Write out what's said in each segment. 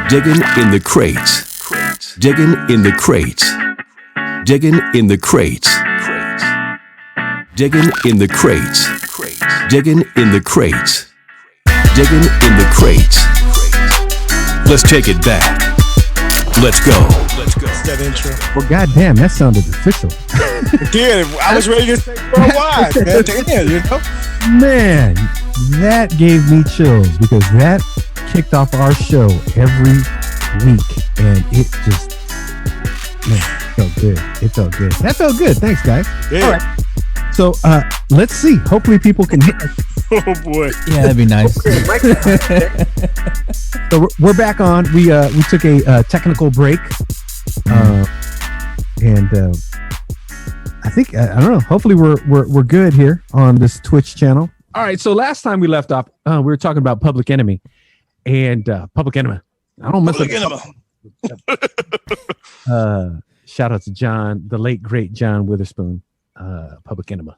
Diggin in the Crates. Diggin in the Crates. Diggin in the Crates. Diggin in the Crates. Diggin in the Crates. Diggin in the Crates. Let's take it back. Let's go. That intro. Well, goddamn, that sounded official. It did. I was ready to say worldwide. Man, you know? Man, that gave me chills because that kicked off our show every week, and it just, man, felt good. It felt good. That felt good. Thanks, guys. Yeah. All right. So let's see. Hopefully, people can hit. Oh boy. Yeah, that'd be nice. So we're back on. We took a technical break, and I think I don't know. Hopefully, we're good here on this Twitch channel. All right. So last time we left off, we were talking about Public Enemy and Public Enemy. I don't mess up. Shout out to John, the late great John Witherspoon, Public Enemy.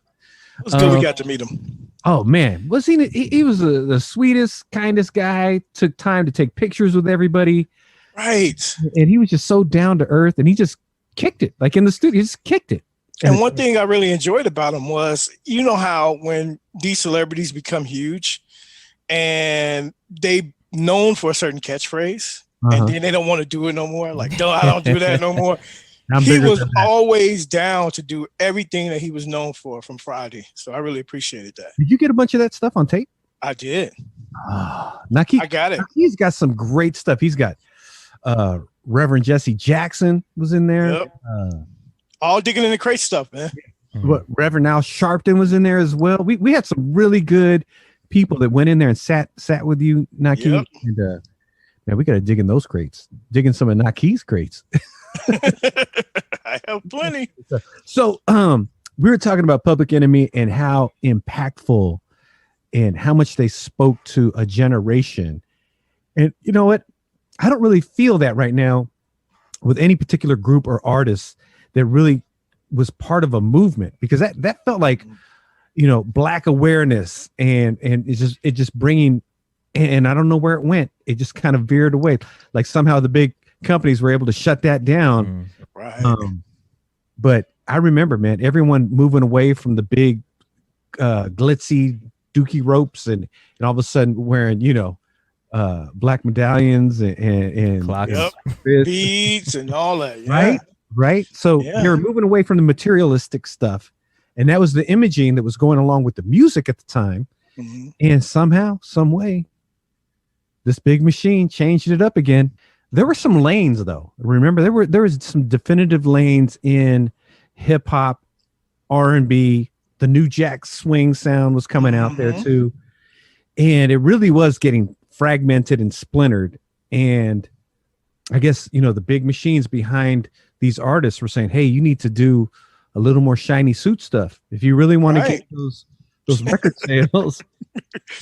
It was good we got to meet him. Oh man, was he was the sweetest, kindest guy. Took time to take pictures with everybody. Right. And he was just so down to earth, and he just kicked it. Like in the studio, he just kicked it. And one thing I really enjoyed about him was, you know how when these celebrities become huge and they known for a certain catchphrase, and then they don't want to do it no more. Like, no, I don't do that no more. He was always down to do everything that he was known for from Friday. So I really appreciated that. Did you get a bunch of that stuff on tape? I did. Naki, I got it. He's got some great stuff. He's got Reverend Jesse Jackson was in there. Yep. All Digging in the Crate stuff, man. What Reverend Al Sharpton was in there as well. We had some really good people that went in there and sat with you, Naki. Yep. And man, we got to dig in those crates. Dig in some of Naki's crates. I have plenty. So we were talking about Public Enemy and how impactful and how much they spoke to a generation. And you know what? I don't really feel that right now with any particular group or artist that really was part of a movement, because that felt like, you know, Black awareness and it just bringing, and I don't know where it went. It just kind of veered away. Like somehow the big companies were able to shut that down. Right. But I remember, man, everyone moving away from the big glitzy dookie ropes and all of a sudden wearing, you know, black medallions and clocks, beads and all that. Yeah. Right. So you're moving away from the materialistic stuff. And that was the imaging that was going along with the music at the time. Mm-hmm. And somehow, some way, this big machine changed it up again. There were some lanes, though. Remember, there was some definitive lanes in hip hop, R&B. The New Jack Swing sound was coming out there too, and it really was getting fragmented and splintered. And I guess, you know, the big machines behind these artists were saying, "Hey, you need to do a little more shiny suit stuff if you really want to get those record sales."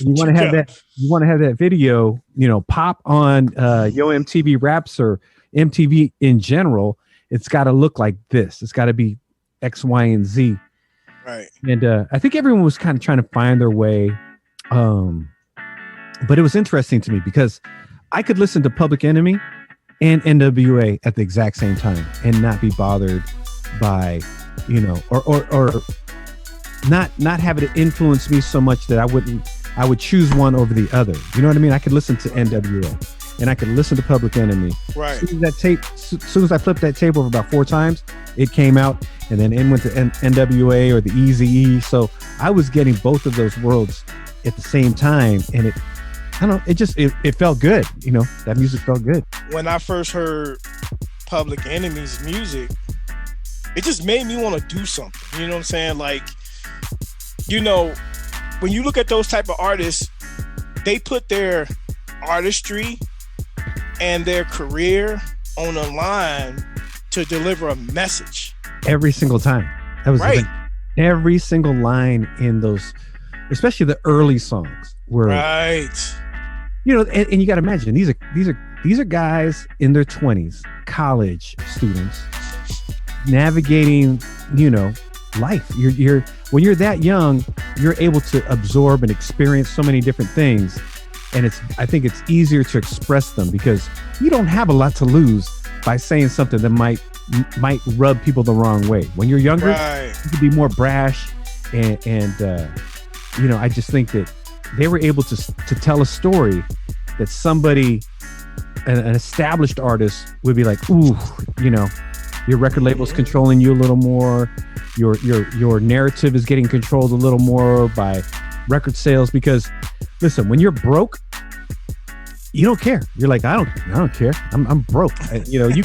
You want to have that. You want to have that video, you know, pop on Yo MTV Raps or MTV in general. It's got to look like this. It's got to be X, Y, and Z. Right. And I think everyone was kind of trying to find their way. But it was interesting to me because I could listen to Public Enemy and NWA at the exact same time and not be bothered by, you know, or not have it influence me so much that I would choose one over the other. You know what I mean? I could listen to NWA and I could listen to Public Enemy. Right. As soon as I flipped that tape over about 4 times, it came out, and then in went to NWA or the Eazy-E. So I was getting both of those worlds at the same time, and it felt good. You know, that music felt good. When I first heard Public Enemy's music, it just made me want to do something. You know what I'm saying? Like, you know, when you look at those type of artists, they put their artistry and their career on the line to deliver a message. Every single time. That was right. Every single line in those, especially the early songs, were right. You know, and you got to imagine these are guys in their 20s, college students, navigating, you know, life. You're when you're that young, you're able to absorb and experience so many different things. And I think it's easier to express them because you don't have a lot to lose by saying something that might rub people the wrong way. When you're younger, you can be more brash, and I just think that they were able to tell a story that somebody, an established artist, would be like, ooh, your record label's controlling you a little more. Your narrative is getting controlled a little more by record sales. Because listen, when you're broke, you don't care. You're like, I don't care. I'm broke. You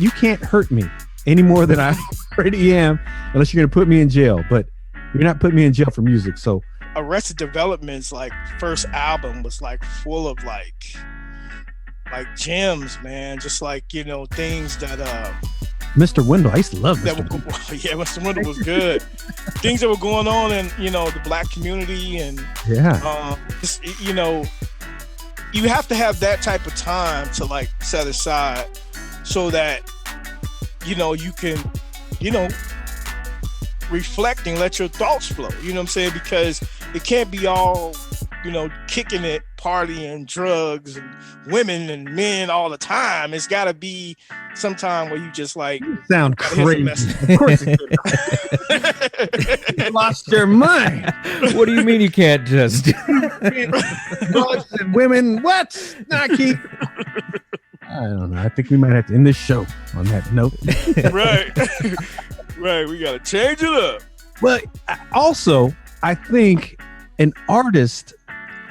can't hurt me any more than I already am, unless you're gonna put me in jail. But you're not putting me in jail for music. So Arrested Development's first album was full of gems, man. Just things that Mr. Wendell, I used to love Mr. Wendell. Yeah, Mr. Wendell was good. Things that were going on in the black community, and you have to have that type of time to set aside so that you can reflect and let your thoughts flow. You know what I'm saying? Because it can't be all kicking it, partying, drugs, and women and men all the time. It's got to be some time where you just you sound crazy. Of course it could. You lost your mind. What do you mean you can't just drugs and women? What, Naki? I don't know. I think we might have to end this show on that note. Right. We got to change it up. But also, I think an artist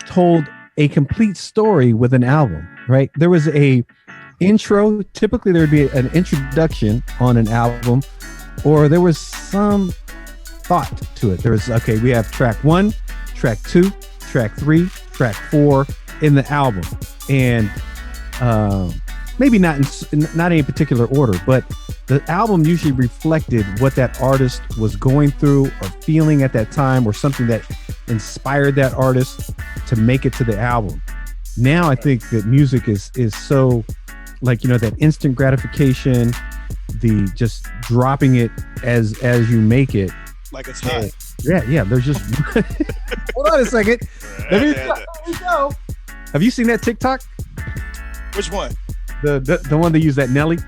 told a complete story with an album, right? There was a intro. Typically, there would be an introduction on an album, or there was some thought to it. There was, we have track 1, track 2, track 3, track 4 in the album. And maybe not in any particular order, but the album usually reflected what that artist was going through or feeling at that time, or something that inspired that artist to make it to the album. Now I think that music is so that instant gratification, the just dropping it as you make it. Like it's hot. Yeah. There's just hold on a second. Let me go. Have you seen that TikTok? Which one? The one that used that Nelly.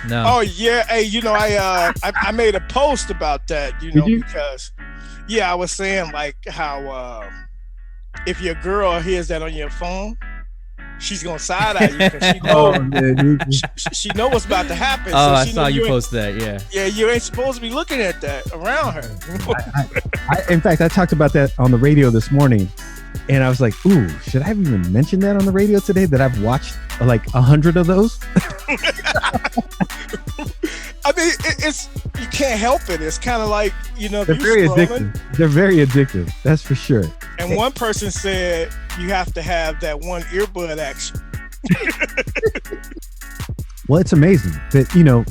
No. Oh yeah. Hey, I made a post about that. Because I was saying how if your girl hears that on your phone, she's gonna side eye you because she know what's about to happen. Oh, I saw you post that. Yeah. Yeah, you ain't supposed to be looking at that around her. In fact, I talked about that on the radio this morning. And I was like, ooh, should I have even mentioned that on the radio today, that I've watched 100 of those? I mean, it's you can't help it. It's kind of they're very addictive. They're very addictive. That's for sure. And one person said you have to have that one earbud action. Well, it's amazing that,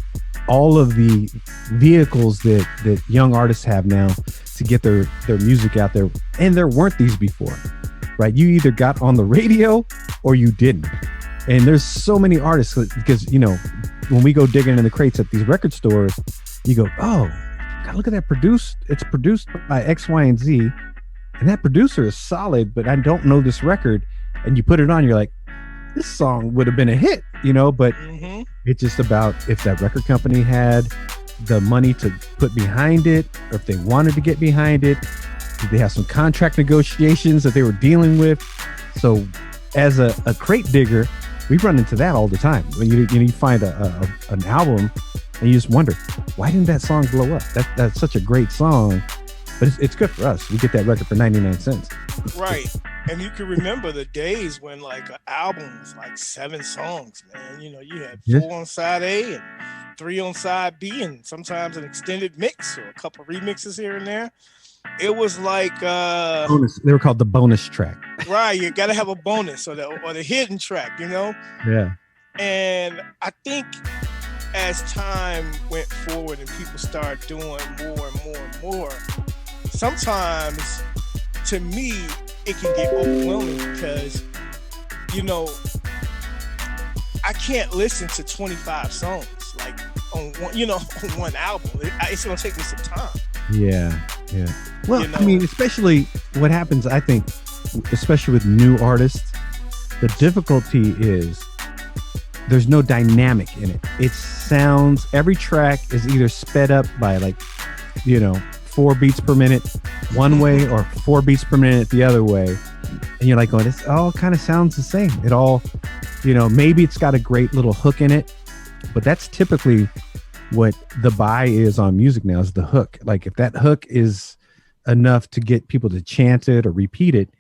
all of the vehicles that young artists have now to get their music out there, and there weren't these before, right? You either got on the radio or you didn't. And there's so many artists because, when we go digging in the crates at these record stores, you go, oh, God, look at that it's produced by X, Y, and Z. And that producer is solid, but I don't know this record. And you put it on, you're like, this song would have been a hit, but it's just about if that record company had the money to put behind it, or if they wanted to get behind it. Did they have some contract negotiations that they were dealing with? So as a crate digger, we run into that all the time. When you find an album and you just wonder, why didn't that song blow up? That's such a great song, but it's good for us. We get that record for 99 cents. Right. And you can remember the days when an album was 7 songs, man. You had 4 on side A and 3 on side B, and sometimes an extended mix or a couple remixes here and there. It was bonus. They were called the bonus track. Right, you got to have a bonus or the hidden track, Yeah. And I think as time went forward and people started doing more and more and more, sometimes to me it can get overwhelming because I can't listen to 25 songs on one album. It's gonna take me some time. Yeah. Well, I mean, especially what happens, I think, especially with new artists, the difficulty is there's no dynamic in it. It sounds, every track is either sped up by like, 4 beats per minute one way or 4 beats per minute the other way. And you're like going, this all kind of sounds the same. It all, maybe it's got a great little hook in it, but that's typically what the buy is on music now, is the hook. Like if that hook is enough to get people to chant it or repeat it,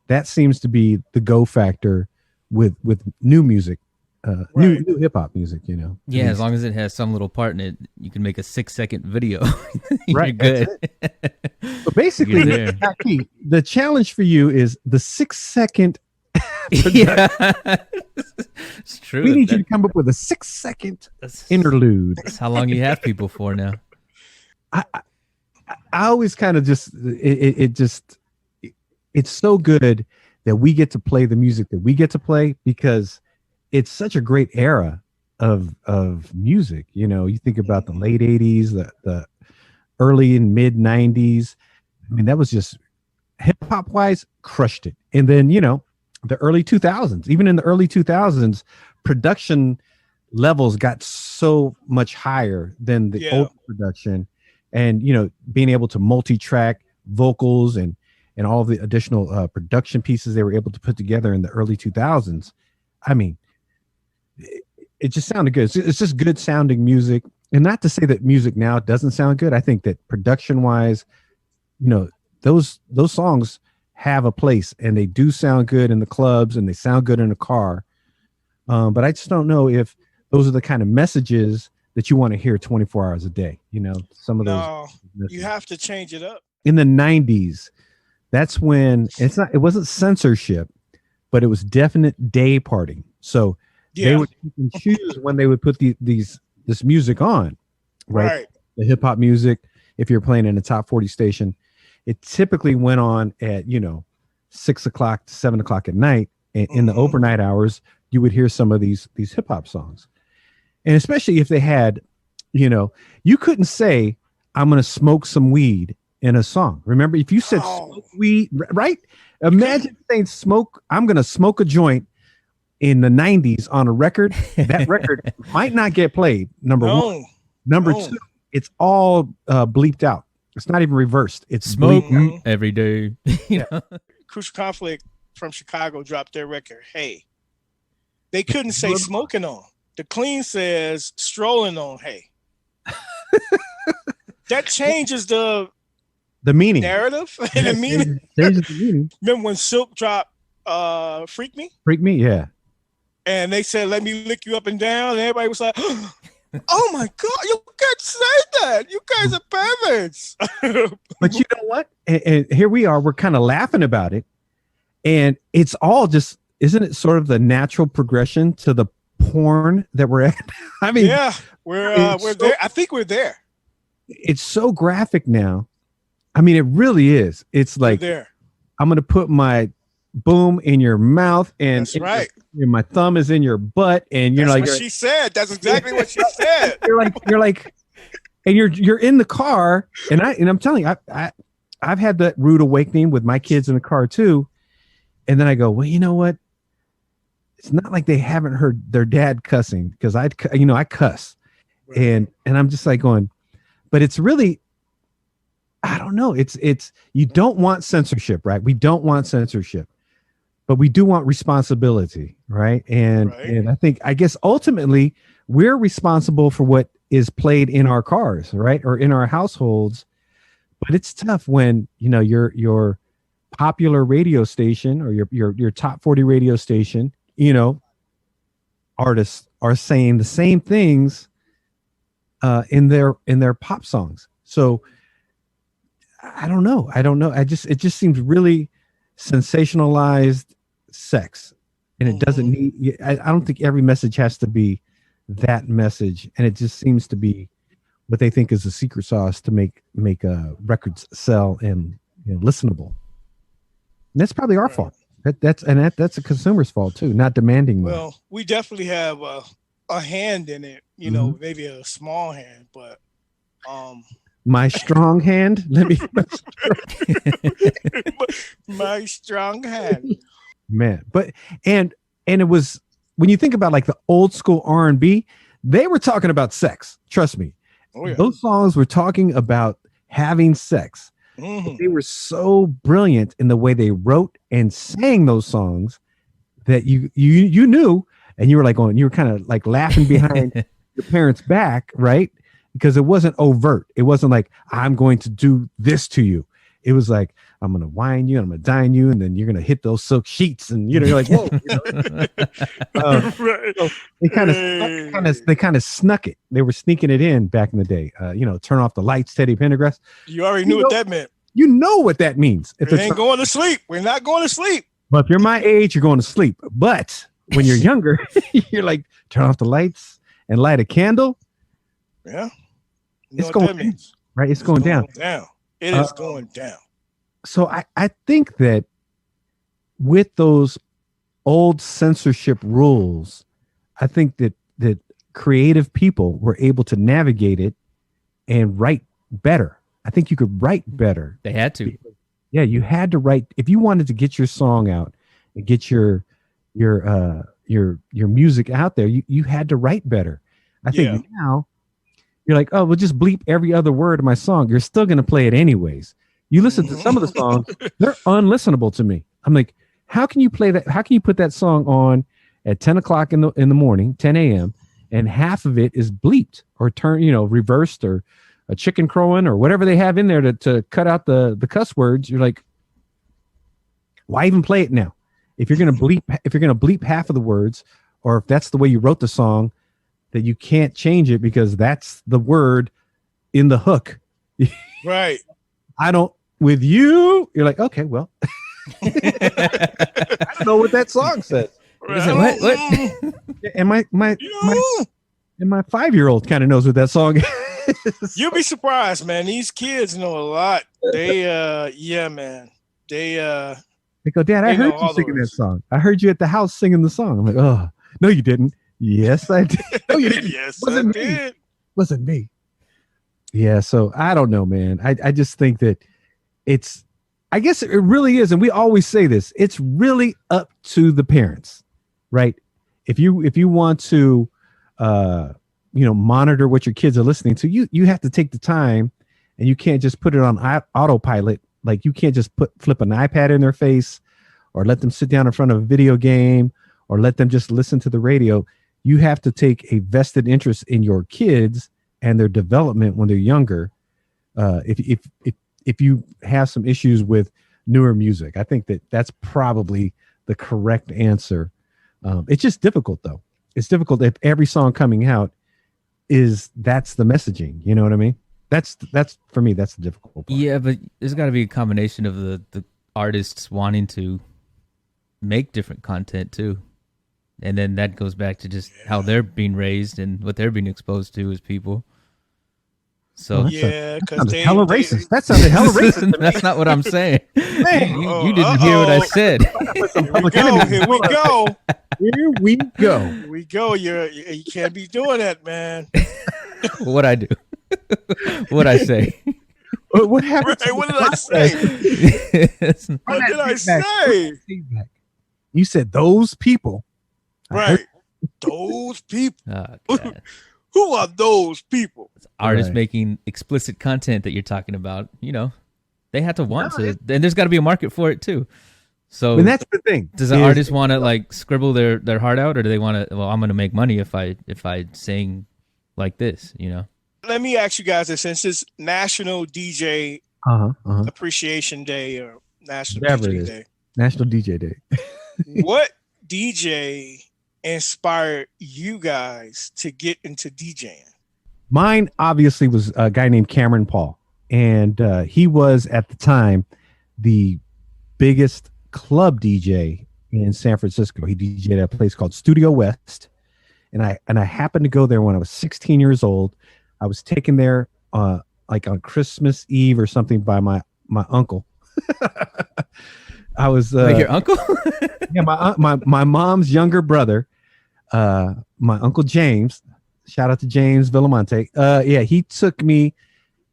that seems to be the go factor with new music, new hip hop music, Yeah, as long as it has some little part in it, you can make a 6-second video. You're right, good. So basically, the challenge for you is the 6-second. Yeah, it's true. We need you to come up with a 6-second interlude. That's how long you have people for now. I always kind of just it's so good that we get to play the music that we get to play, because it's such a great era of music. You think about the late 80s, the early and mid 90s. I mean, that was just hip hop wise crushed it. And then, the early 2000s, even in the early 2000s, production levels got so much higher than the old production. And, being able to multi-track vocals and all the additional production pieces they were able to put together in the early 2000s. I mean, it just sounded good. It's just good sounding music. And not to say that music now doesn't sound good. I think that production wise, those songs have a place, and they do sound good in the clubs and they sound good in a car. But I just don't know if those are the kind of messages that you want to hear 24 hours a day. Some of those. You have to change it up. In the 90s, that's when it wasn't censorship, but it was definite day partying. So they would pick and choose when they would put this music on, right? The hip hop music. If you're playing in a top 40 station, it typically went on at 6 o'clock to 7 o'clock at night. And in the overnight hours, you would hear some of these hip hop songs, and especially if they had, you couldn't say, "I'm going to smoke some weed" in a song. Remember, if you said smoke weed, right? Imagine saying I'm going to smoke a joint in the 90s on a record. That record might not get played. Number one. Number two, it's all bleeped out. It's not even reversed. It's smoke every day. Crucial Conflict from Chicago dropped their record. Hey, they couldn't say smoking on. The Clean says strolling on. Hey, that changes the meaning, narrative, and the meaning. Changes the meaning. Remember when Silk dropped "Freak Me"? Freak Me, yeah. And they said, "Let me lick you up and down," and everybody was like, "Oh my God, you can't say that! You guys are perverts." But you know what? And here we are. We're kind of laughing about it, and it's all just, isn't it sort of the natural progression to the porn that we're at? I mean, yeah, we're there. I think we're there. It's so graphic now. I mean, it really is. It's like, I'm going to put my boom in your mouth, and that's right. My thumb is in your butt, and you're that's like, what she said. That's exactly what she said. You're like, and you're in the car, and I'm telling you, I've had that rude awakening with my kids in the car too, and then I go, well, you know what? It's not like they haven't heard their dad cussing, because I cuss, right. and I'm just like going, but it's really, I don't know. It's you don't want censorship, right? We don't want censorship, but we do want responsibility, right? And I guess ultimately we're responsible for what is played in our cars, right, or in our households. But it's tough when your popular radio station or your top 40 radio station, artists are saying the same things in their pop songs. So I don't know. It just seems really sensationalized sex, and it doesn't need. I don't think every message has to be that message, and it just seems to be what they think is the secret sauce to make records sell and listenable. And that's probably our fault. That's a consumer's fault too, not demanding more. Well, we definitely have a hand in it, maybe a small hand, but My strong hand. Let me. My strong hand. Man, but and it was when you think about like the old school R&B, they were talking about sex. Trust me. Oh, yeah. Those songs were talking about having sex. Mhm. They were so brilliant in the way they wrote and sang those songs that you knew, and you were like going, you were kind of like laughing behind your parents' back, right? Because it wasn't overt. It wasn't like, I'm going to do this to you. It was like, I'm going to whine you and I'm going to dine you, and then you're going to hit those silk sheets, and you're like, whoa. Right. So they kind of snuck it. They were sneaking it in back in the day. Turn off the lights, Teddy Pendergrass. You already knew what that meant. You know what that means. We ain't going to sleep. We're not going to sleep. But if you're my age, you're going to sleep. But when you're younger, you're like, turn off the lights and light a candle. Yeah. It's going down, right? It's going down. It is going down. So I think that with those old censorship rules, I think that creative people were able to navigate it and write better. I think you could write better. They had to. Yeah, you had to write if you wanted to get your song out and get your music out there. You had to write better. I think now you're like, oh, we'll just bleep every other word of my song. You're still going to play it anyways. You listen to some of the songs, they're unlistenable to me. I'm like, how can you play that? How can you put that song on at 10 o'clock in the morning, 10 a.m., and half of it is bleeped or reversed or a chicken crowing or whatever they have in there to cut out the cuss words? You're like, why even play it now? If you're going to bleep half of the words, or if that's the way you wrote the song, that you can't change it because that's the word in the hook. Right. I don't with you. You're like, okay, well, I don't know what that song says. What? And my 5-year-old kind of knows what that song is. You'll be surprised, man. These kids know a lot. They man. They go, Dad, I heard you singing that song. I heard you at the house singing the song. I'm like, oh, no, you didn't. Yes, I did. No, you didn't. Yes, Wasn't I me. did. Wasn't me. Yeah, so I don't know, man. I just think that I guess it really is, and we always say this, it's really up to the parents, right? If you want to monitor what your kids are listening to, you have to take the time, and you can't just put it on autopilot. Like, you can't just flip an iPad in their face or let them sit down in front of a video game or let them just listen to the radio. You have to take a vested interest in your kids and their development when they're younger. If you have some issues with newer music, I think that's probably the correct answer. It's just difficult, though. It's difficult if every song coming out that's the messaging. You know what I mean? That's for me, that's the difficult part. Yeah, but there's got to be a combination of the artists wanting to make different content too. And then that goes back to just how they're being raised and what they're being exposed to as people. So because they hella racist. That sounded hella racist. That's not what I'm saying. Man, you didn't hear what I said. Here we go. Here we go. Here we go. You can't be doing that, man. What I do? What I say? What happened? Right, what did I say? What did I say? You said those people. Right. Those people. Oh, Who are those people? Artists making explicit content that you're talking about. They have to want to, and there's got to be a market for it too. So, and that's the thing. Does an artist want to like scribble their heart out, or do they want to? Well, I'm going to make money if I sing like this. Let me ask you guys this: since it's National DJ Appreciation Day or National DJ Day, National DJ Day, what DJ inspired you guys to get into DJing? Mine obviously was a guy named Cameron Paul, and he was at the time the biggest club DJ in San Francisco. He DJed at a place called Studio West, and I happened to go there when I was 16 years old. I was taken there like on Christmas Eve or something by my uncle. I was like your uncle? Yeah, my mom's younger brother, my Uncle James. Shout out to James Villamonte. Yeah, he took me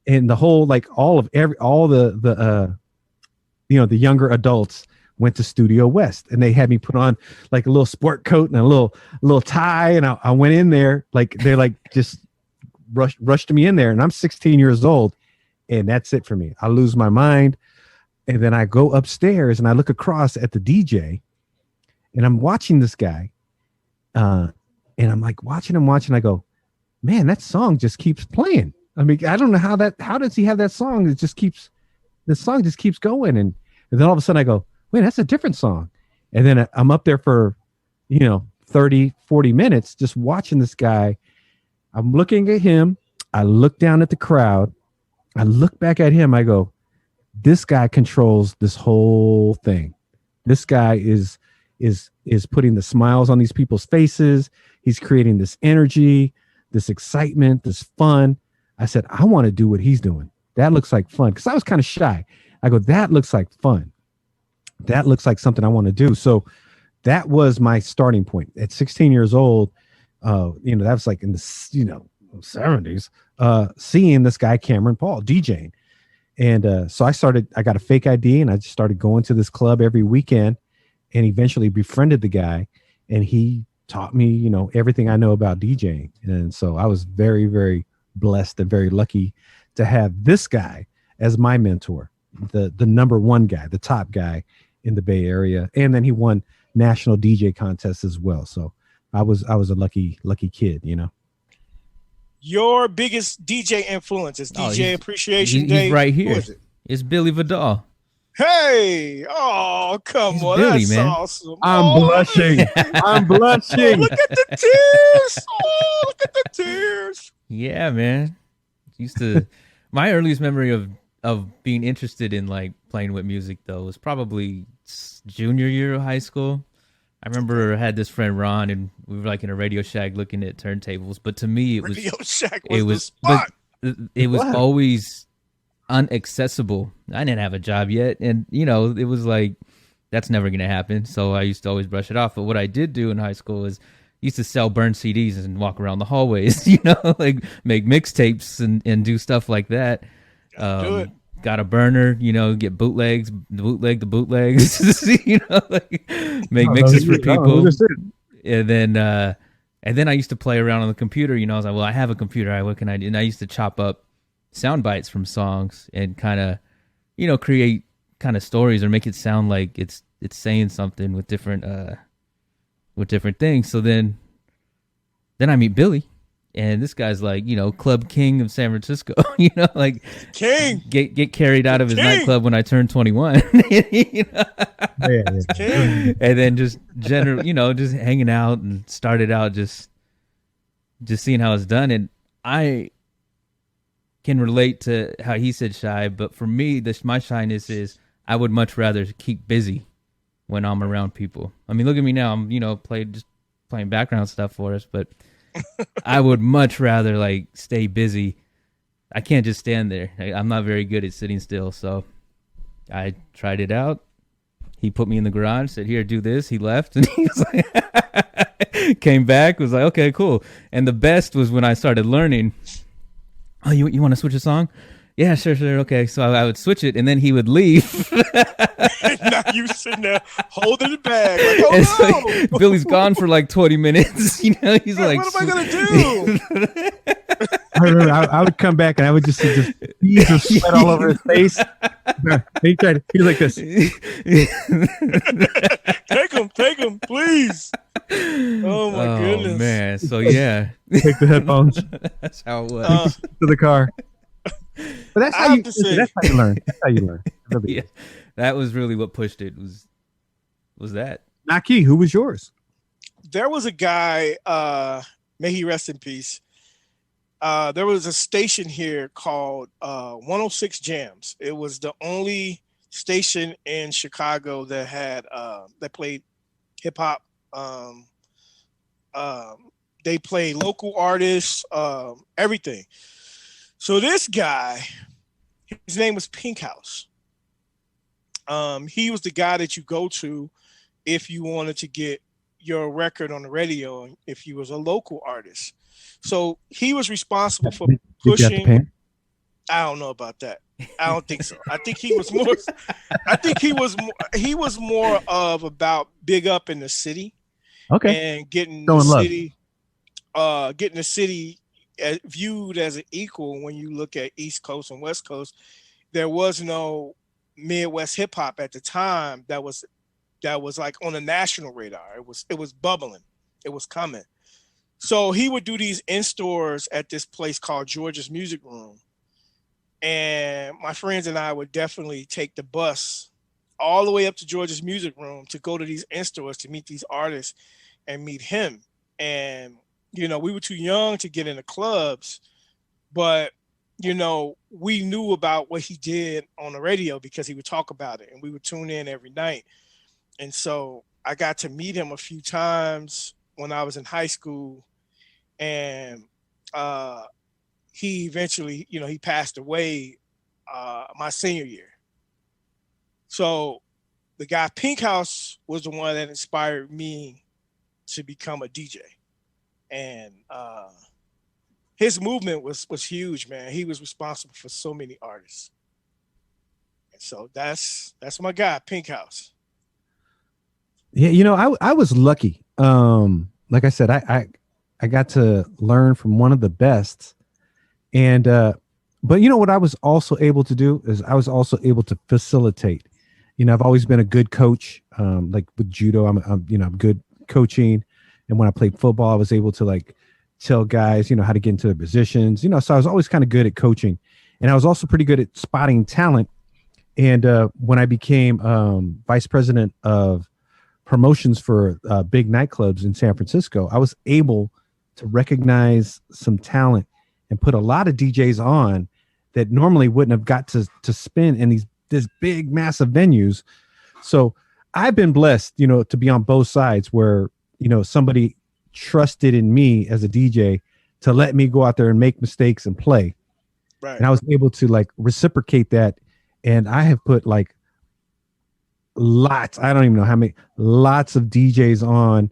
and the whole like all the the younger adults went to Studio West, and they had me put on like a little sport coat and a little tie, and I went in there like they're like just rushed me in there, and I'm 16 years old, and that's it for me. I lose my mind, and then I go upstairs and I look across at the DJ, and I'm watching this guy, and I'm like watching him. I go, man, that song just keeps playing. I mean, I don't know how does he have that song? The song just keeps going. And then all of a sudden I go, wait, that's a different song. And then I'm up there for, 30, 40 minutes, just watching this guy. I'm looking at him. I look down at the crowd. I look back at him. I go, this guy controls this whole thing. This guy is putting the smiles on these people's faces. He's creating this energy, this excitement, this fun. I said, I want to do what he's doing. That looks like fun. Because I was kind of shy. I go, that looks like fun. That looks like something I want to do. So that was my starting point. At 16 years old, that was like in the 70s, seeing this guy Cameron Paul DJing. And so I got a fake ID, and I just started going to this club every weekend, and eventually befriended the guy, and he taught me, everything I know about DJing. And so I was very, very blessed and very lucky to have this guy as my mentor, the number one guy, the top guy in the Bay Area. And then he won national DJ contests as well. So I was a lucky kid, Your biggest DJ influence is DJ Appreciation Day. He's right here. It's Billy Vidal. Hey, oh, come on. Billy, that's man. awesome. I'm blushing. I'm blushing. Look at the tears. Oh, look at the tears. Yeah, man. My earliest memory of being interested in like playing with music though was probably junior year of high school. I remember I had this friend Ron, and we were like in a Radio Shack looking at turntables. But to me, it was the spot. It was always unaccessible. I didn't have a job yet, and it was like that's never gonna happen. So I used to always brush it off. But what I did do in high school is used to sell burned CDs and walk around the hallways, like make mixtapes and do stuff like that. Do it. Got a burner, get bootleg the bootlegs, like make mixes for people. And then I used to play around on the computer. I was like, well, I have a computer. What can I do? And I used to chop up sound bites from songs and kind of, create kind of stories or make it sound like it's saying something with different things. So then I meet Billy, and this guy's like, club king of San Francisco, like king get carried out of his nightclub when I turned 21, King. And then just just hanging out, and started out just seeing how it's done. And I can relate to how he said shy, but for me, my shyness is I would much rather keep busy when I'm around people. I mean, look at me now. I'm, just playing background stuff for us, but I would much rather like stay busy. I can't just stand there. I'm not very good at sitting still. So I tried it out. He put me in the garage, said, here, do this. He left, and he was like, came back, was like, okay, cool. And the best was when I started learning, oh, you want to switch a song? Yeah, sure, okay. So I would switch it, and then he would leave. Now you sitting there holding the bag. Like, so Billy's gone for like 20 minutes. He's like, what am I gonna do? I remember I would come back, and I would just beads of sweat all over his face. He's like this. Take him, please. Oh my goodness, man. So yeah, take the headphones. That's how it was. To the car. But that's how you learn. That's how you learn. Really. Yeah, that was really what pushed it. Was that Naki? Who was yours? There was a guy. May he rest in peace. There was a station here called 106 Jams. It was the only station in Chicago that had that played hip hop. They played local artists, everything. So this guy, his name was Pink House. He was the guy that you go to if you wanted to get your record on the radio, if you was a local artist. So he was responsible for pushing. I don't know about that. I don't think so. I think he was more. I think he was more. He was more of about big up in the city, and getting the city, viewed as an equal when you look at East Coast and West Coast. There was no Midwest hip hop at the time that was like on the national radar. It was bubbling. It was coming. So he would do these in-stores at this place called George's Music Room. And my friends and I would definitely take the bus all the way up to George's Music Room to go to these in-stores to meet these artists and meet him. And, we were too young to get into clubs, but, we knew about what he did on the radio because he would talk about it and we would tune in every night. And so I got to meet him a few times when I was in high school, and he eventually, he passed away my senior year. So the guy Pink House was the one that inspired me to become a DJ. And his movement was huge, man. He was responsible for so many artists. And so that's my guy, Pink House. Yeah, I was lucky. Like I said, I got to learn from one of the best. And but what I was also able to do is I was also able to facilitate. I've always been a good coach. Like with judo, I'm good coaching. And when I played football, I was able to like tell guys, how to get into their positions. So I was always kind of good at coaching, and I was also pretty good at spotting talent. And when I became vice president of promotions for big nightclubs in San Francisco, I was able to recognize some talent and put a lot of DJs on that normally wouldn't have got to spin in this big, massive venues. So I've been blessed, to be on both sides where, somebody trusted in me as a DJ to let me go out there and make mistakes and play. Right. And I was able to like reciprocate that. And I have put like I don't even know how many, lots of DJs on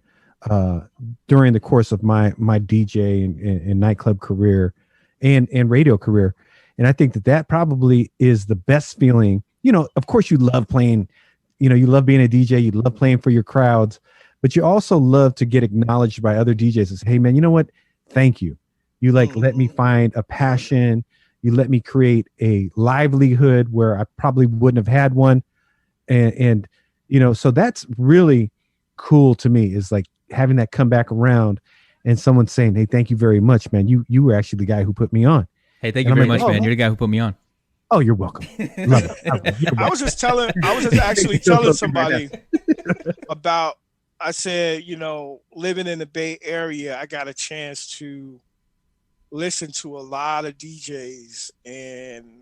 during the course of my DJ and nightclub career and radio career. And I think that probably is the best feeling. Of course you love playing, you love being a DJ, you love playing for your crowds, but you also love to get acknowledged by other DJs and say, hey man, you know what? Thank you. You let me find a passion. You let me create a livelihood where I probably wouldn't have had one. And so that's really cool to me, is like having that come back around and someone saying, hey, thank you very much, man. You were actually the guy who put me on. Hey, thank you very much, man. You're the guy who put me on. Oh, you're welcome. Love it. I was just actually telling somebody about, I said, living in the Bay Area, I got a chance to listen to a lot of DJs, and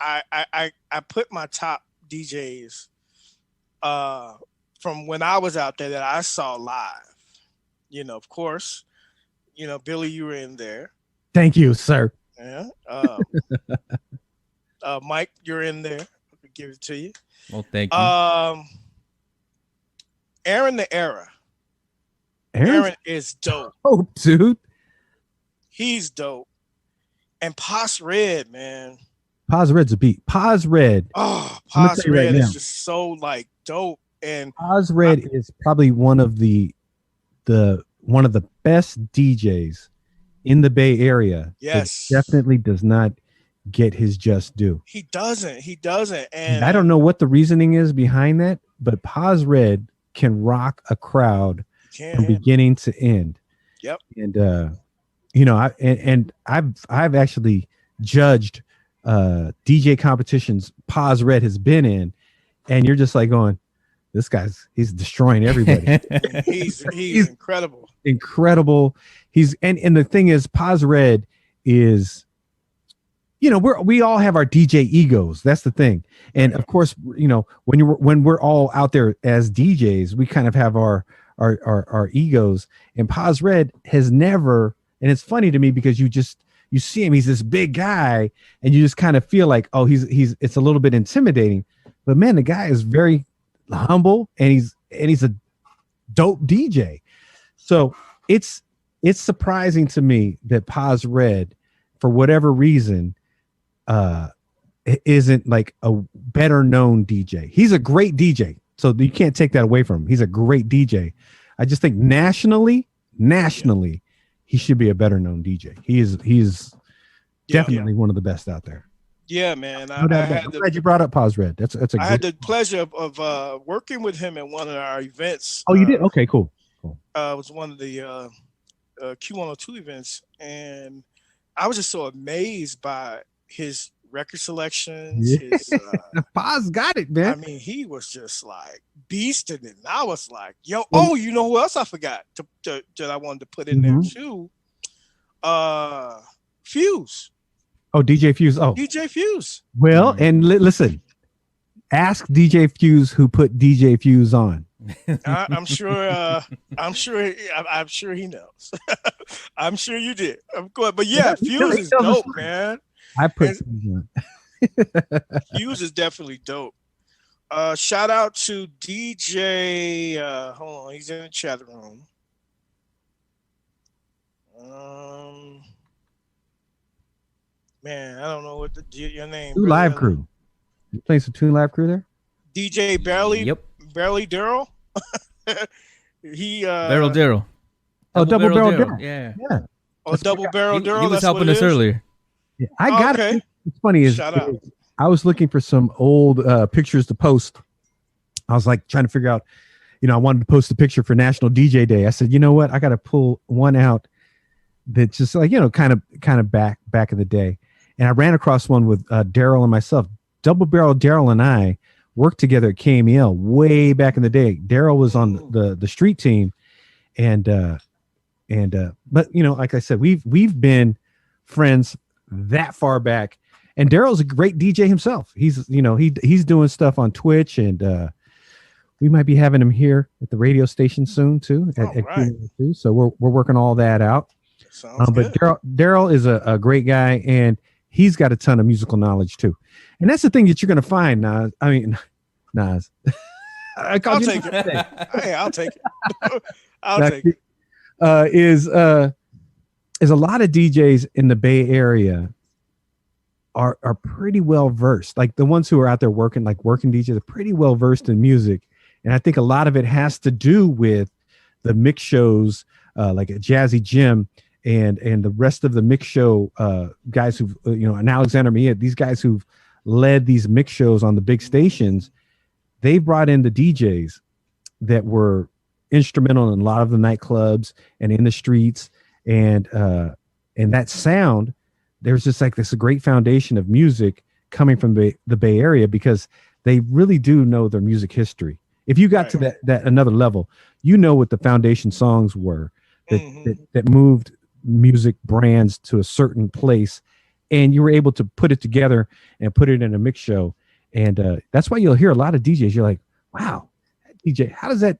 I put my top DJs from when I was out there that I saw live. Of course, Billy, you were in there. Thank you, sir. Yeah. Mike, you're in there. I could give it to you. Well, thank you. Aaron the Era. Aaron is dope. Oh, dude. He's dope. And Paz Red, man. Paz Red's a beat. Paz Red. Oh, Paz Red is just so like dope. And Paz Red is probably one of the best DJs in the Bay Area. Yes. Definitely does not get his just due. He doesn't. And I don't know what the reasoning is behind that, but Paz Red can rock a crowd from beginning to end. Yep. And I've actually judged DJ competitions Paz Red has been in, and you're just like going, this he's destroying everybody. he's incredible. Incredible. And the thing is, Paz Red is, we all have our DJ egos. That's the thing. And of course, when we're all out there as DJs, we kind of have our egos. And Paz Red has never, and it's funny to me because you see him, he's this big guy, and you just kind of feel like, oh, it's a little bit intimidating. But man, the guy is very humble, and he's a dope DJ. So it's surprising to me that Paz Red, for whatever reason, isn't like a better known DJ. He's a great DJ, so you can't take that away from him. He's a great DJ. I just think nationally, he should be a better known DJ. He's definitely one of the best out there. Yeah, man. I'm glad you brought up Pause Red. I had the pleasure of working with him at one of our events. Oh, you did? Okay, cool. It was one of the Q102 events, and I was just so amazed by his record selections. Paz got it, man. I mean, he was just like beasting it. And I was like, yo, you know who else I forgot that I wanted to put in there too? Fuse. Oh, DJ Fuse. Oh, DJ Fuse. Well, and listen, ask DJ Fuse who put DJ Fuse on. I'm sure he knows. I'm sure you did. Of course, but yeah, Fuse is dope, man. I put Fuse on. Fuse is definitely dope. Shout out to DJ. Hold on, he's in the chat room. Man, I don't know what your name. Two Live Crew. You playing some Two Live Crew there? DJ Barely. Yep. Barely Daryl. Barrel Daryl. Oh, Double Barrel Daryl. Yeah. Oh, Double Barrel Daryl. He was helping us earlier. Yeah, I got it. It's funny is I was looking for some old pictures to post. I was like trying to figure out, I wanted to post a picture for National DJ Day. I said, you know what? I got to pull one out that's just like, kind of back in the day. And I ran across one with Daryl and myself. Double Barrel Daryl and I worked together at KMEL way back in the day. Daryl was on the street team, but like I said, we've been friends that far back. And Daryl's a great DJ himself. He's he's doing stuff on Twitch, and we might be having him here at the radio station soon too. So we're working all that out. But Daryl is a great guy, and he's got a ton of musical knowledge too. And that's the thing that you're going to find, Nas. I mean, Nas. I'll take it. Hey, I'll take it. I'll take it. Is a lot of DJs in the Bay Area are pretty well versed. Like the ones who are out there working DJs are pretty well versed in music. And I think a lot of it has to do with the mix shows, like at Jazzy Jim and the rest of the mix show guys who've, and Alexander Mia, these guys who've led these mix shows on the big stations. They brought in the DJs that were instrumental in a lot of the nightclubs and in the streets, and that sound. There's just like this great foundation of music coming from the Bay Area, because they really do know their music history. If you got to that another level, what the foundation songs were that moved music brands to a certain place, and you were able to put it together and put it in a mix show. And that's why you'll hear a lot of DJs. You're like, wow, that DJ, how does that,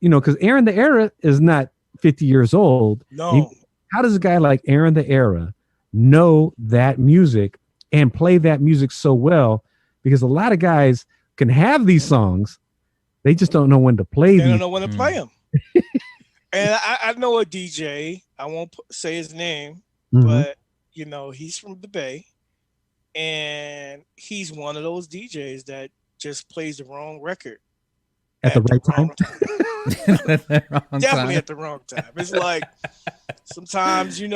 because Aaron the Era is not 50 years old. No. How does a guy like Aaron the Era know that music and play that music so well? Because a lot of guys can have these songs, they just don't know when to play them. They don't know when to play them. And I know a DJ, I won't say his name, but he's from the Bay, and he's one of those DJs that just plays the wrong record at the right time. Definitely at the wrong time. It's like sometimes he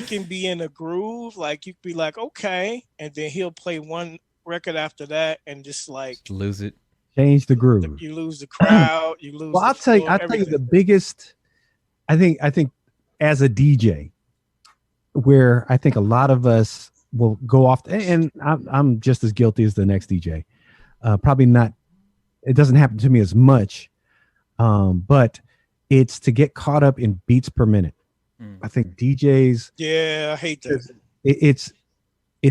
can be in a groove, like you could be like, okay, and then he'll play one record after that and just like lose it. Change the groove. You lose the crowd. You lose. Well, I'll tell you the biggest. I think as a DJ, where I think a lot of us will go off, and I'm just as guilty as the next DJ. Probably not. It doesn't happen to me as much, but it's to get caught up in beats per minute. I think DJs. Yeah, I hate that. It's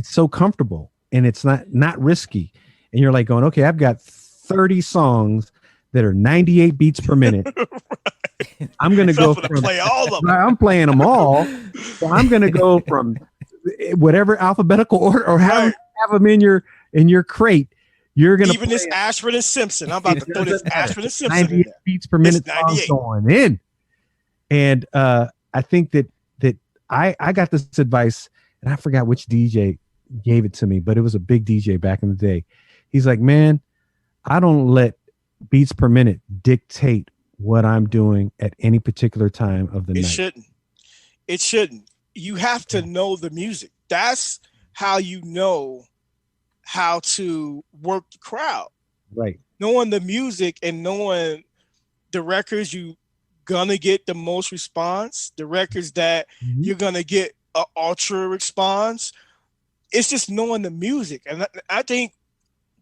so comfortable, and it's not risky, and you're like going, okay, I've got 30 songs that are 98 beats per minute. Right. I'm going to go from play all of them. I'm playing them all. So I'm going to go from whatever alphabetical order or have them in your crate. You're going to even this Ashford and Simpson. I'm about to throw this Ashford and Simpson 98 beats per minute going in. And I think that I got this advice and I forgot which DJ gave it to me, but it was a big DJ back in the day. He's like, man, I don't let beats per minute dictate what I'm doing at any particular time of the night. It shouldn't. You have to know the music. That's how you know how to work the crowd. Right. Knowing the music and knowing the records you gonna get the most response, the records that you're gonna get an ultra response. It's just knowing the music. And I think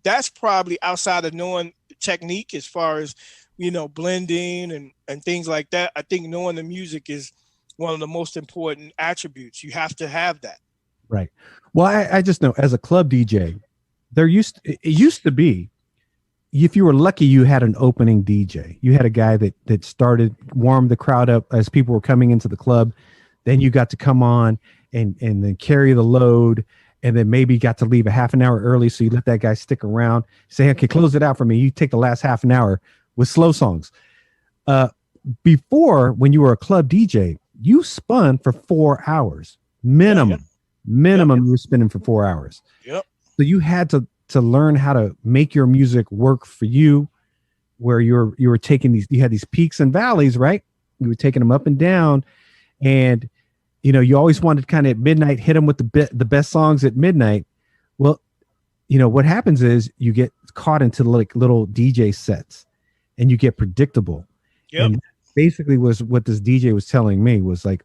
that's probably outside of knowing technique as far as, you know, blending and things like that. I think knowing the music is one of the most important attributes. You have to have that. Right. Well, I just know as a club DJ, it used to be, if you were lucky, you had an opening DJ. You had a guy that started, warmed the crowd up as people were coming into the club. Then you got to come on and then carry the load, and then maybe got to leave a half an hour early. So you let that guy stick around, say, okay, close it out for me. You take the last half an hour with slow songs. Before, when you were a club DJ, you spun for 4 hours minimum. You were spinning for 4 hours. Yep. So you had to learn how to make your music work for you, where you were taking you had these peaks and valleys, right? You were taking them up and down, and you know, you always wanted kind of at midnight, hit them with the best songs at midnight. Well, you know, what happens is you get caught into like little DJ sets and you get predictable. Yep. And basically was what this DJ was telling me was like,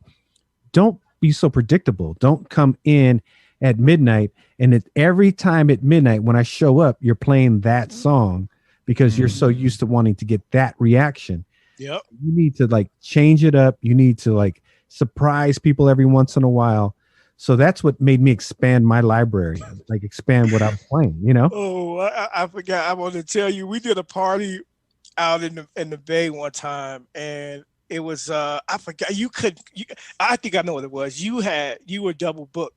don't be so predictable. Don't come in at midnight. And every time at midnight, when I show up, you're playing that song because you're so used to wanting to get that reaction. Yep. You need to like change it up. You need to like surprise people every once in a while. So that's what made me expand my library, like expand what I was playing, you know? Oh, I forgot. I wanted to tell you, we did a party out in the Bay one time, and it was I forgot. I think I know what it was. You were double booked.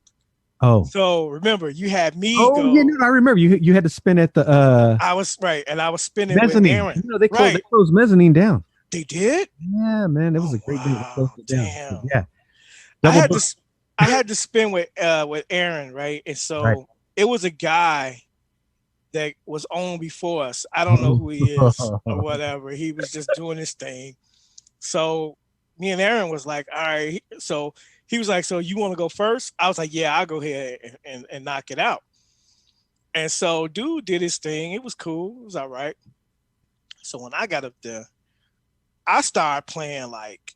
Oh, so remember, you had me. Oh, yeah, no, I remember you had to spin at the. I was right, and I was spinning mezzanine. with Aaron. You know, they closed mezzanine down. They did? Yeah, man, it was a great day to close it down. Damn. Yeah, I had to spin with Aaron, right? And so it was a guy that was on before us. I don't know who he is or whatever. He was just doing his thing. So me and Aaron was like, all right. So he was like, so you want to go first? I was like, yeah, I'll go ahead and knock it out. And so dude did his thing. It was cool. It was all right. So when I got up there, I started playing like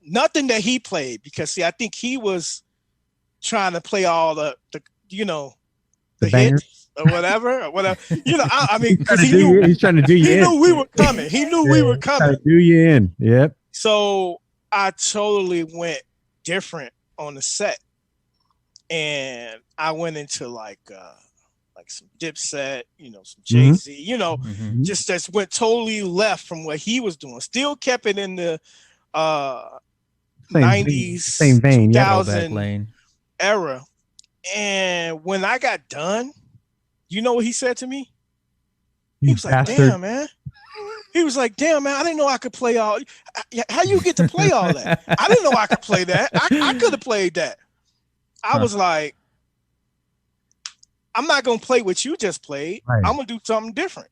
nothing that he played, because see, I think he was trying to play all the hits or whatever. You know, I mean, because he's trying to do you in. He knew we were coming. He knew we were coming. Do you in? Yep. So I totally went different on the set, and I went into like some Dipset, you know, some Jay-Z, you know, just went totally left from what he was doing. Still kept it in the 90s, same vein, 2000 era. And when I got done, you know what he said to me? He was like, damn, man. He was like, damn, man, I didn't know I could play all. How you get to play all that? I didn't know I could play that. I could have played that. I was like, I'm not going to play what you just played. Right. I'm going to do something different.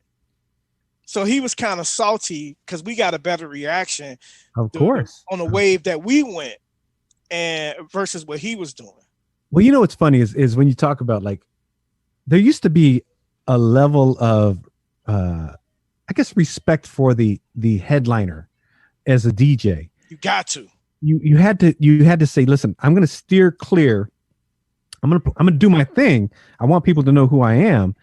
So he was kind of salty because we got a better reaction, of course, on the wave that we went, and versus what he was doing. Well, you know what's funny is when you talk about, like, there used to be a level of, I guess, respect for the headliner as a DJ. You got to. You had to say, listen, I'm going to steer clear. I'm gonna do my thing. I want people to know who I am,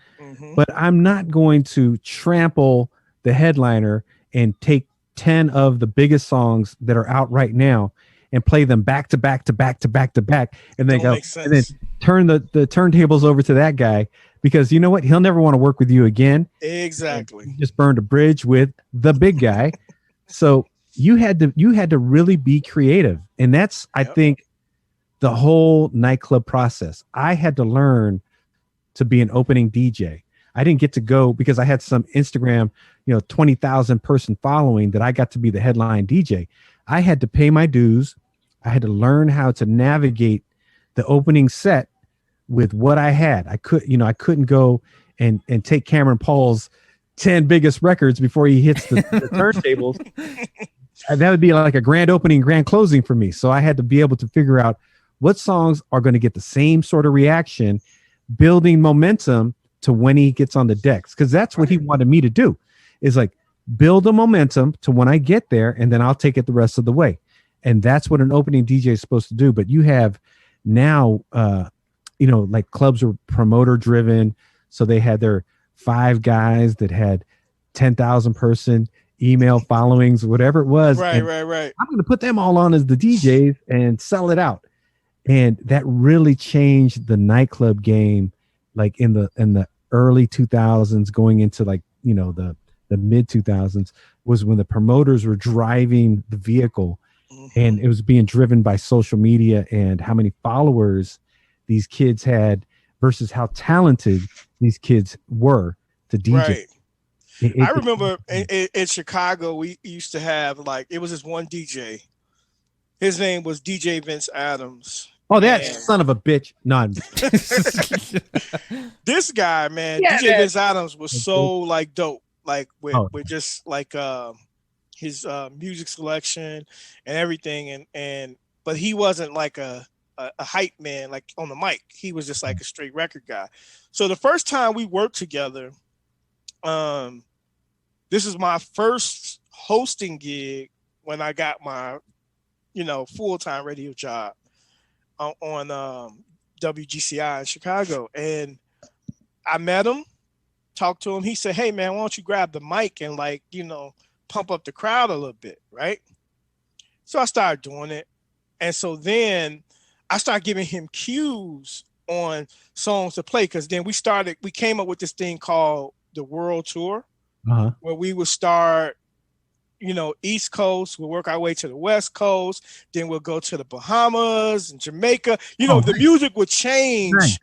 but I'm not going to trample the headliner and take 10 of the biggest songs that are out right now and play them back to back to back to back to back, and then turn the turntables over to that guy, because you know what? He'll never want to work with you again. Exactly. You just burned a bridge with the big guy. So you had to really be creative, and that's I think the whole nightclub process. I had to learn to be an opening DJ. I didn't get to go because I had some Instagram, 20,000 person following that I got to be the headline DJ. I had to pay my dues. I had to learn how to navigate the opening set with what I had. I couldn't go and take Cameron Paul's 10 biggest records before he hits the turntables. That would be like a grand opening, grand closing for me. So I had to be able to figure out what songs are going to get the same sort of reaction, building momentum to when he gets on the decks. Because that's what he wanted me to do, is like build a momentum to when I get there, and then I'll take it the rest of the way. And that's what an opening DJ is supposed to do. But you have now, like clubs are promoter driven. So they had their 5 guys that had 10,000 person email followings, whatever it was. Right. I'm going to put them all on as the DJs and sell it out. And that really changed the nightclub game, like in the early 2000s, going into like, the mid 2000s, was when the promoters were driving the vehicle, and it was being driven by social media and how many followers these kids had versus how talented these kids were to DJ. Right. I remember in Chicago, we used to have, like, it was this one DJ. His name was DJ Vince Adams. Oh, that son of a bitch. No. This guy, man, DJ Vince Adams was so like dope, like with just like his music selection and everything, but he wasn't like a hype man like on the mic. He was just like a straight record guy. So the first time we worked together, this is my first hosting gig when I got my full-time radio job on WGCI in Chicago. And I met him, talked to him. He said, "Hey man, why don't you grab the mic and pump up the crowd a little bit," right? So I started doing it. And so then I started giving him cues on songs to play, because then we came up with this thing called the World Tour, where we would start, East Coast, we'll work our way to the West Coast, then we'll go to the Bahamas and Jamaica. The music would change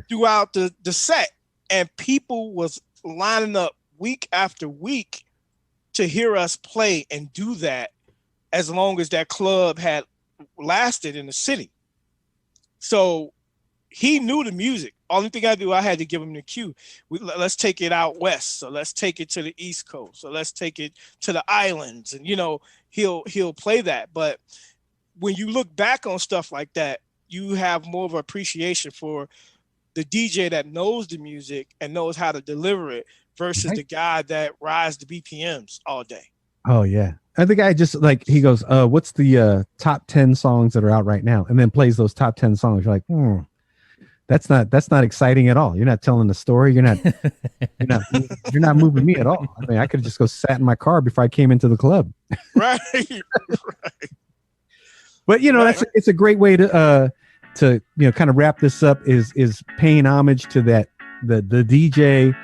throughout the set, and people was lining up week after week to hear us play and do that as long as that club had lasted in the city. So he knew the music. Only thing I had to give him the cue. Let's take it out west. So let's take it to the East Coast. So let's take it to the islands. And, he'll play that. But when you look back on stuff like that, you have more of an appreciation for the DJ that knows the music and knows how to deliver it versus the guy that rides the BPMs all day. Oh, yeah. And the guy just he goes, what's the top 10 songs that are out right now? And then plays those top 10 songs. You're like, that's not exciting at all. You're not telling the story. You're not moving me at all. I mean, I could just go sat in my car before I came into the club. Right. But it's a great way to kind of wrap this up, is paying homage to that the DJ,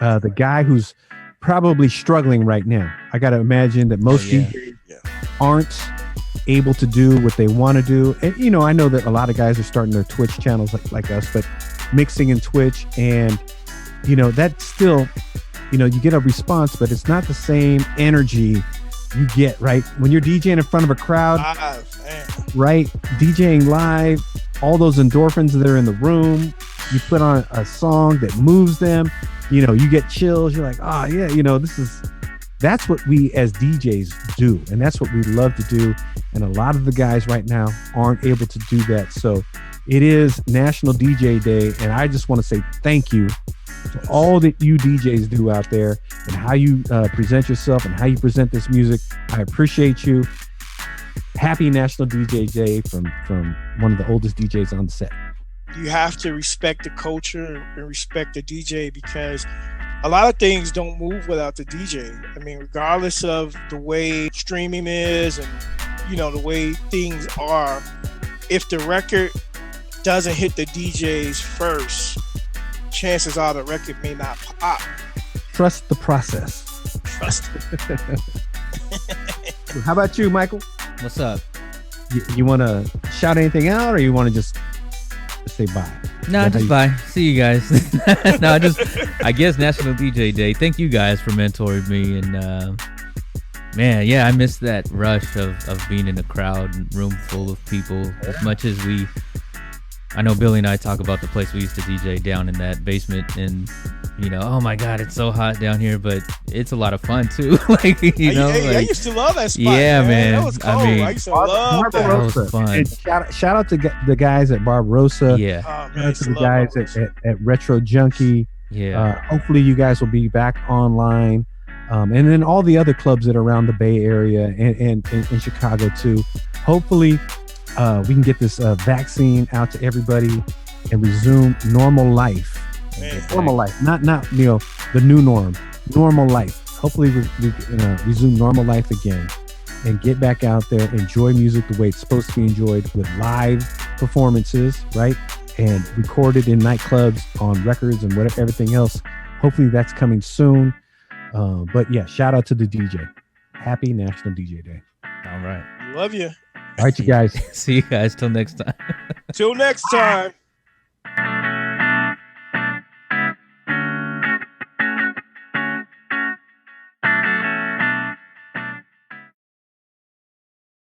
the guy who's probably struggling right now. I got to imagine that most DJs aren't able to do what they want to do. And, I know that a lot of guys are starting their Twitch channels like us, but mixing in Twitch, and, that's still, you get a response, but it's not the same energy you get, right? When you're DJing in front of a crowd, right? DJing live, all those endorphins that are in the room, you put on a song that moves them, you get chills. You're like, that's what we as DJs do. And that's what we love to do. And a lot of the guys right now aren't able to do that. So it is National DJ Day. And I just want to say thank you to all that you DJs do out there, and how you present yourself and how you present this music. I appreciate you. Happy National DJ Day from one of the oldest DJs on the set. You have to respect the culture and respect the DJ, because a lot of things don't move without the DJ. I mean, regardless of the way streaming is and, the way things are, if the record doesn't hit the DJs first, chances are the record may not pop. Trust the process. Trust it. How about you, Michael? What's up? You want to shout anything out, or you want to just say bye? No, just bye. See you guys. No, I guess National DJ Day. Thank you guys for mentoring me, and man, yeah, I miss that rush of being in a crowd, room full of people. As much as we I know Billy and I talk about the place we used to DJ down in that basement, and oh my God, it's so hot down here, but it's a lot of fun too. Like, I used to love that spot. Yeah, man. That was cool. I used to love that. That was fun. And shout out to the guys at Barbarossa. Yeah. Oh, man, Shout out to the guys at Retro Junkie. Yeah. Hopefully you guys will be back online. And then all the other clubs that are around the Bay Area and in Chicago too. Hopefully we can get this vaccine out to everybody and resume normal life. Normal life, not the new normal life. Hopefully we resume normal life again and get back out there, enjoy music the way it's supposed to be enjoyed, with live performances, right? And recorded in nightclubs on records and everything else. Hopefully that's coming soon. But yeah, shout out to the DJ. Happy National DJ Day. All right. Love you. All right, you guys. See you guys till next time. Till next time.